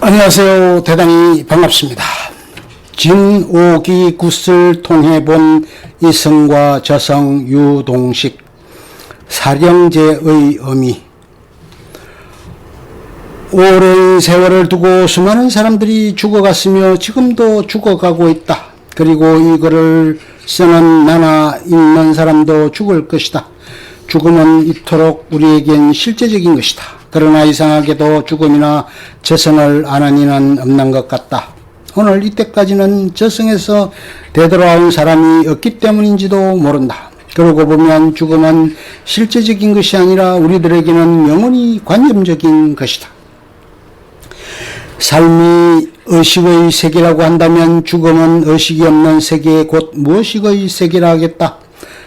안녕하세요. 대단히 반갑습니다. 진오기 굿을 통해 본 이성과 저성 유동식 사령제의 의미. 오랜 세월을 두고 수많은 사람들이 죽어갔으며 지금도 죽어가고 있다. 그리고 이 글을 쓰는 나나 읽는 사람도 죽을 것이다. 죽음은 이토록 우리에겐 실제적인 것이다. 그러나 이상하게도 죽음이나 저승을 아는 이는 없는 것 같다. 오늘 이때까지는 저승에서 되돌아온 사람이 없기 때문인지도 모른다. 그러고 보면 죽음은 실제적인 것이 아니라 우리들에게는 영원히 관념적인 것이다. 삶이 의식의 세계라고 한다면 죽음은 의식이 없는 세계 곧 무의식의 세계라 하겠다.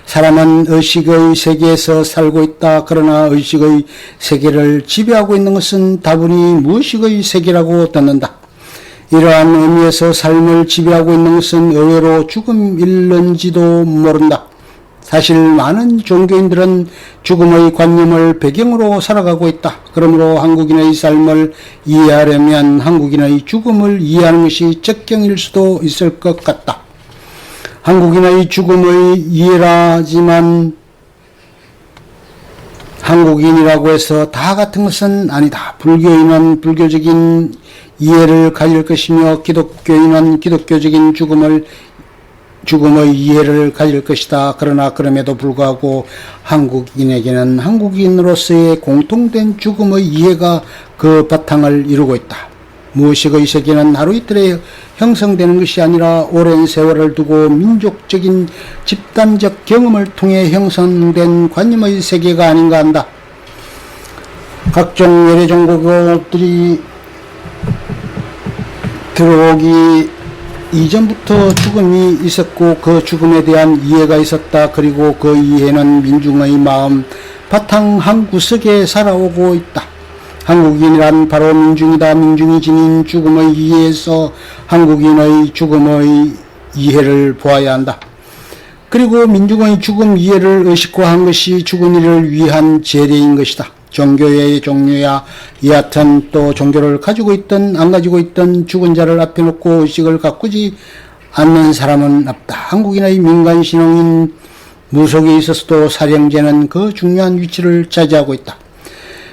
사람은 의식의 세계에서 살고 있다. 그러나 의식의 세계를 지배하고 있는 것은 다분히 무의식의 세계라고 듣는다. 이러한 의미에서 삶을 지배하고 있는 것은 의외로 죽음일는지도 모른다. 사실 많은 종교인들은 죽음의 관념을 배경으로 살아가고 있다. 그러므로 한국인의 삶을 이해하려면 한국인의 죽음을 이해하는 것이 적경일 수도 있을 것 같다. 한국인의 죽음의 이해라지만 한국인이라고 해서 다 같은 것은 아니다. 불교인은 불교적인 이해를 가질 것이며 기독교인은 기독교적인 죽음의 이해를 가질 것이다. 그러나 그럼에도 불구하고 한국인에게는 한국인으로서의 공통된 죽음의 이해가 그 바탕을 이루고 있다. 무의식의 세계는 하루 이틀에 형성되는 것이 아니라 오랜 세월을 두고 민족적인 집단적 경험을 통해 형성된 관념의 세계가 아닌가 한다. 각종 외래 종교들이 들어오기 이전부터 죽음이 있었고 그 죽음에 대한 이해가 있었다. 그리고 그 이해는 민중의 마음 바탕 한 구석에 살아오고 있다. 한국인이란 바로 민중이다. 민중이 지닌 죽음의 이해에서 한국인의 죽음의 이해를 보아야 한다. 그리고 민중의 죽음 이해를 의식화한 것이 죽은 이를 위한 제례인 것이다. 종교의 종류야 여하튼 또 종교를 가지고 있든 안 가지고 있든 죽은 자를 앞에 놓고 의식을 가꾸지 않는 사람은 없다. 한국인의 민간신앙인 무속에 있어서도 사령제는 그 중요한 위치를 차지하고 있다.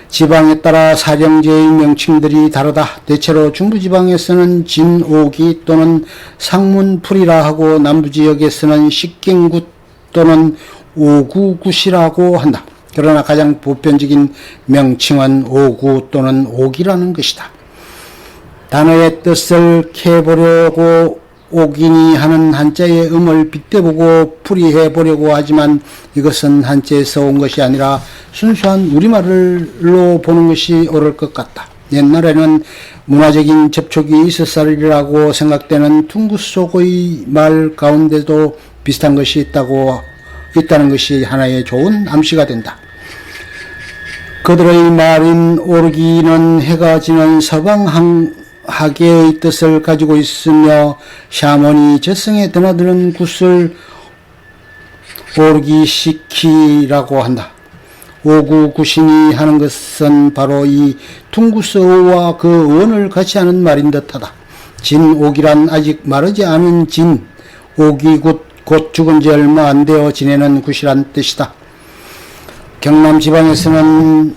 지방에 따라 사령제의 명칭들이 다르다. 대체로 중부지방에서는 진오기 또는 상문풀이라 하고 남부지역에서는 식경굿 또는 오구굿이라고 한다. 그러나 가장 보편적인 명칭은 오구 또는 오기라는 것이다. 단어의 뜻을 캐보려고 오기니 하는 한자의 음을 빗대보고 풀이해보려고 하지만 이것은 한자에서 온 것이 아니라 순수한 우리말로 보는 것이 옳을 것 같다. 옛날에는 문화적인 접촉이 있었으리라고 생각되는 퉁구 속의 말 가운데도 비슷한 것이 있다는 것이 하나의 좋은 암시가 된다. 그들의 말인 오르기는 해가 지는 서방하계의 뜻을 가지고 있으며 샤먼이 저승에 드나드는 굿을 오르기시키라고 한다. 오구구신이 하는 것은 바로 이 퉁구스어와 그 어원을 같이 하는 말인 듯하다. 진오기란 아직 마르지 않은 진, 오기굿 곧 죽은 지 얼마 안 되어 지내는 굿이란 뜻이다. 경남 지방에서는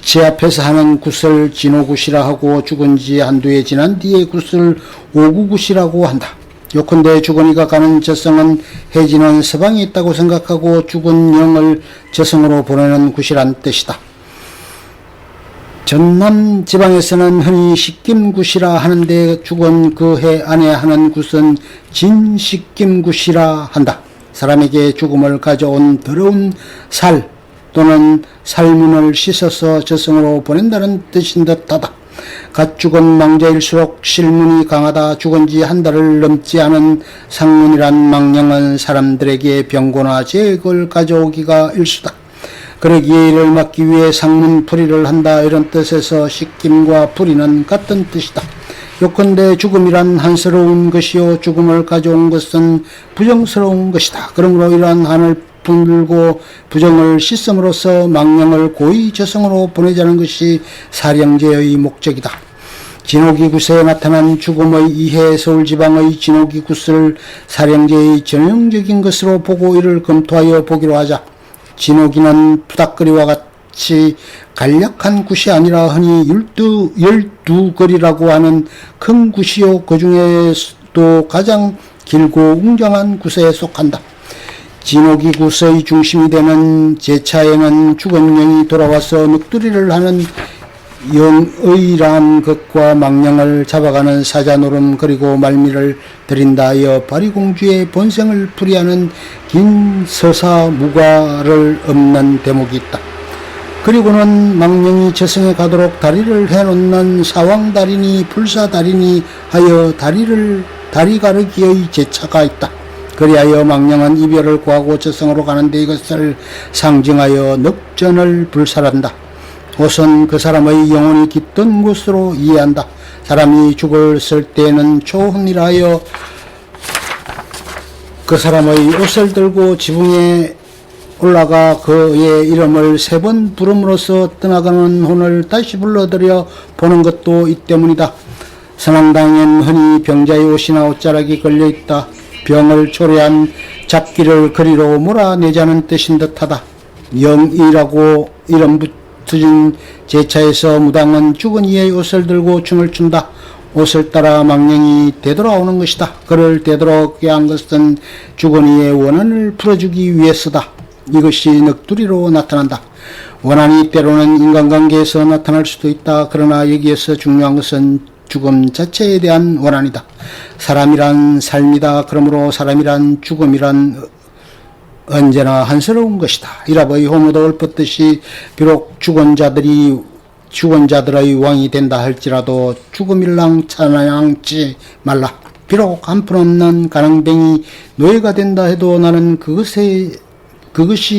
제 앞에서 하는 굿을 진오굿이라 하고 죽은 지 한두 해 지난 뒤에 굿을 오구굿이라고 한다. 요컨대 죽은 이가 가는 저승은 해지는 서방에 있다고 생각하고 죽은 영을 저승으로 보내는 굿이란 뜻이다. 전남 지방에서는 흔히 식김굿이라 하는데 죽은 그 해 안에 하는 굿은 진식김굿이라 한다. 사람에게 죽음을 가져온 더러운 살 또는 살문을 씻어서 저승으로 보낸다는 뜻인 듯하다. 갓 죽은 망자일수록 실문이 강하다. 죽은 지 한 달을 넘지 않은 상문이란 망령은 사람들에게 병고나 재액을 가져오기가 일수다. 그러기에 이를 막기 위해 상문풀이를 한다. 이런 뜻에서 식김과 풀이는 같은 뜻이다. 요컨대 죽음이란 한스러운 것이요 죽음을 가져온 것은 부정스러운 것이다. 그러므로 이러한 한을 품들고 부정을 씻음으로써 망령을 고의 저승으로 보내자는 것이 사령제의 목적이다. 진호기구스에 나타난 죽음의 이해 서울지방의 진호기구스를 사령제의 전형적인 것으로 보고 이를 검토하여 보기로 하자. 진호기는 푸닥거리와 같이 간략한 굿이 아니라 흔히 12거리라고 하는 큰 굿이요, 그 중에도 가장 길고 웅장한 굿에 속한다. 진호기 굿의 중심이 되는 제차에는 죽은 영이 돌아와서 넋두리를 하는 영의란 것과 망령을 잡아가는 사자노름 그리고 말미를 드린다 하여 바리공주의 본생을 풀이하는 긴 서사무가를 엎는 대목이 있다. 그리고는 망령이 저승에 가도록 다리를 해놓는 사왕다리니 불사다리니 하여 다리 가르기의 제차가 있다. 그리하여 망령은 이별을 구하고 저승으로 가는데 이것을 상징하여 넉전을 불살한다. 우선 그 사람의 영혼이 깃든 곳으로 이해한다. 사람이 죽었을 때에는 초혼이라 하여 그 사람의 옷을 들고 지붕에 올라가 그의 이름을 3번 부름으로써 떠나가는 혼을 다시 불러들여 보는 것도 이 때문이다. 선왕당엔 흔히 병자의 옷이나 옷자락이 걸려있다. 병을 초래한 잡기를 그리로 몰아내자는 뜻인 듯하다. 영이라고 이름 붙여진 제차에서 무당은 죽은 이의 옷을 들고 춤을 춘다. 옷을 따라 망령이 되돌아오는 것이다. 그를 되돌아오게 한 것은 죽은 이의 원한을 풀어주기 위해서다. 이것이 넋두리로 나타난다. 원한이 때로는 인간관계에서 나타날 수도 있다. 그러나 여기에서 중요한 것은 죽음 자체에 대한 원한이다. 사람이란 삶이다. 그러므로 사람이란 죽음이란 언제나 한스러운 것이다. 이라버이 호모도 읊었듯이 비록 죽은 자들의 왕이 된다 할지라도 죽음일랑 찬양치 말라. 비록 한푼없는 가난뱅이 노예가 된다 해도 나는 그것이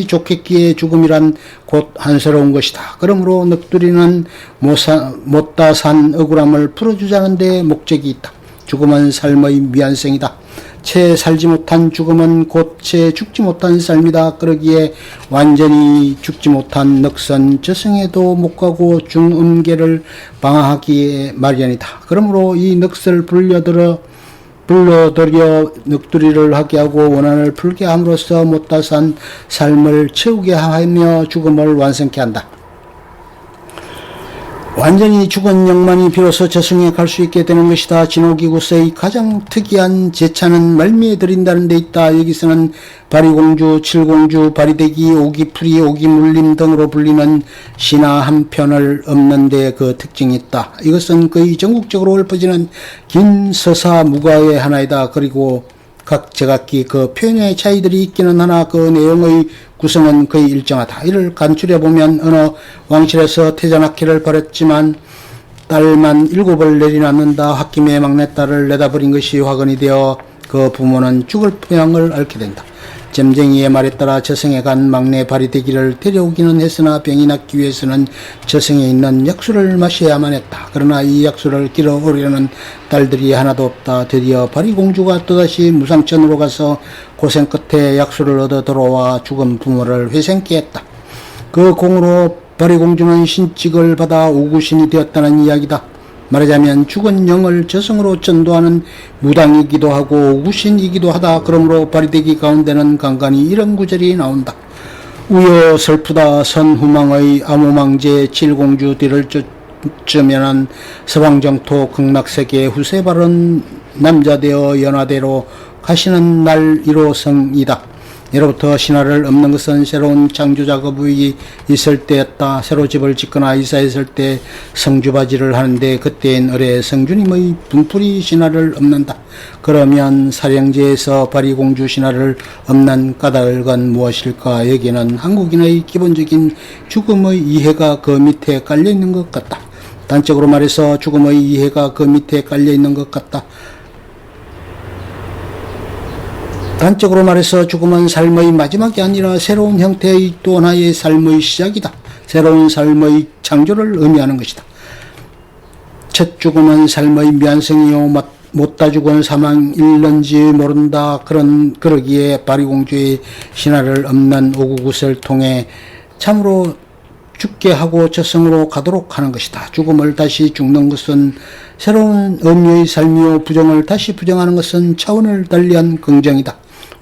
좋겠기에 죽음이란 곧 한스러운 것이다. 그러므로 넋두리는 못다 산 억울함을 풀어주자는 데 목적이 있다. 죽음은 삶의 미완성이다. 채 살지 못한 죽음은 곧 채 죽지 못한 삶이다. 그러기에 완전히 죽지 못한 넋은 저승에도 못 가고 중음계를 방황하기에 마련이다. 그러므로 이 넋을 불러들여 넋두리를 하게 하고 원한을 풀게 함으로써 못다 산 삶을 채우게 하며 죽음을 완성케 한다. 완전히 죽은 영만이 비로소 저승에 갈 수 있게 되는 것이다. 진호기구스의 가장 특이한 제차는 말미에 드린다는 데 있다. 여기서는 바리공주, 칠공주, 바리대기, 오기풀이, 오기물림 등으로 불리는 신화 한 편을 엎는 데 그 특징이 있다. 이것은 거의 전국적으로 읊어지는 긴 서사무가의 하나이다. 그리고 각 제각기 그 표현의 차이들이 있기는 하나 그 내용의 구성은 거의 일정하다. 이를 간추려보면 어느 왕실에서 태자나기를 벌였지만 딸만 7을 내리놨는다. 홧김에 막내딸을 내다버린 것이 화근이 되어 그 부모는 죽을 모양을 앓게 된다. 점쟁이의 말에 따라 저승에 간 막내 바리대기를 데려오기는 했으나 병이 낫기 위해서는 저승에 있는 약수를 마셔야만 했다. 그러나 이 약수를 길어오려는 딸들이 하나도 없다. 드디어 바리공주가 또다시 무상천으로 가서 고생 끝에 약수를 얻어 돌아와 죽은 부모를 회생케 했다. 그 공으로 바리공주는 신직을 받아 오구신이 되었다는 이야기다. 말하자면 죽은 영을 저승으로 전도하는 무당이기도 하고 오구신이기도 하다. 그러므로 바리대기 가운데는 간간히 이런 구절이 나온다. 우여 슬프다 선후망의 암호망제 칠공주 뒤를 쫓으면은 서방정토 극락세계 후세바른 남자되어 연화대로 가시는 날 이로성이다. 예로부터 신화를 엎는 것은 새로운 창조 작업이 있을 때였다. 새로 집을 짓거나 이사했을 때 성주바지를 하는데 그때엔 을에 성주님의 분풀이 신화를 엎는다. 그러면 사령제에서 바리공주 신화를 엎는 까닭은 무엇일까? 여기는 한국인의 기본적인 죽음의 이해가 그 밑에 깔려있는 것 같다. 단적으로 말해서 죽음의 이해가 그 밑에 깔려있는 것 같다. 단적으로 말해서 죽음은 삶의 마지막이 아니라 새로운 형태의 또 하나의 삶의 시작이다. 새로운 삶의 창조를 의미하는 것이다. 첫 죽음은 삶의 미완성이요 못다 죽은 사망일런지 모른다. 그러기에 바리공주의 신하를 없는 오구굿을 통해 참으로 죽게 하고 저승으로 가도록 하는 것이다. 죽음을 다시 죽는 것은 새로운 의미의 삶이요, 부정을 다시 부정하는 것은 차원을 달리한 긍정이다.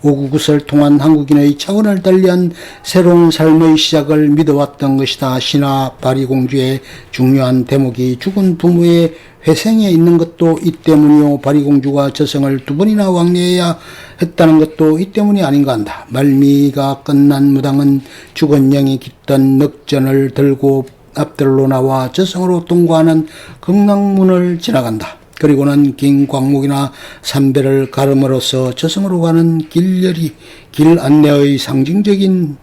오구굿을 통한 한국인의 차원을 달리한 새로운 삶의 시작을 믿어왔던 것이다. 신하 바리공주의 중요한 대목이 죽은 부모의 회생에 있는 것도 이 때문이요, 바리공주가 저승을 2번이나 왕래해야 했다는 것도 이 때문이 아닌가 한다. 말미가 끝난 무당은 죽은 영이 깃든 늑전을 들고 앞들로 나와 저승으로 통과하는 극락문을 지나간다. 그리고는 긴 광목이나 삼배를 가름으로써 저승으로 가는 길 안내의 상징적인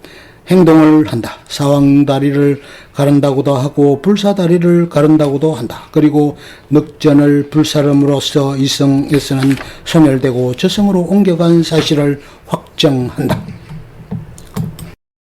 행동을 한다. 사왕다리를 가른다고도 하고 불사다리를 가른다고도 한다. 그리고 늑전을 불사름으로써 이성에서는 소멸되고 저승으로 옮겨간 사실을 확정한다.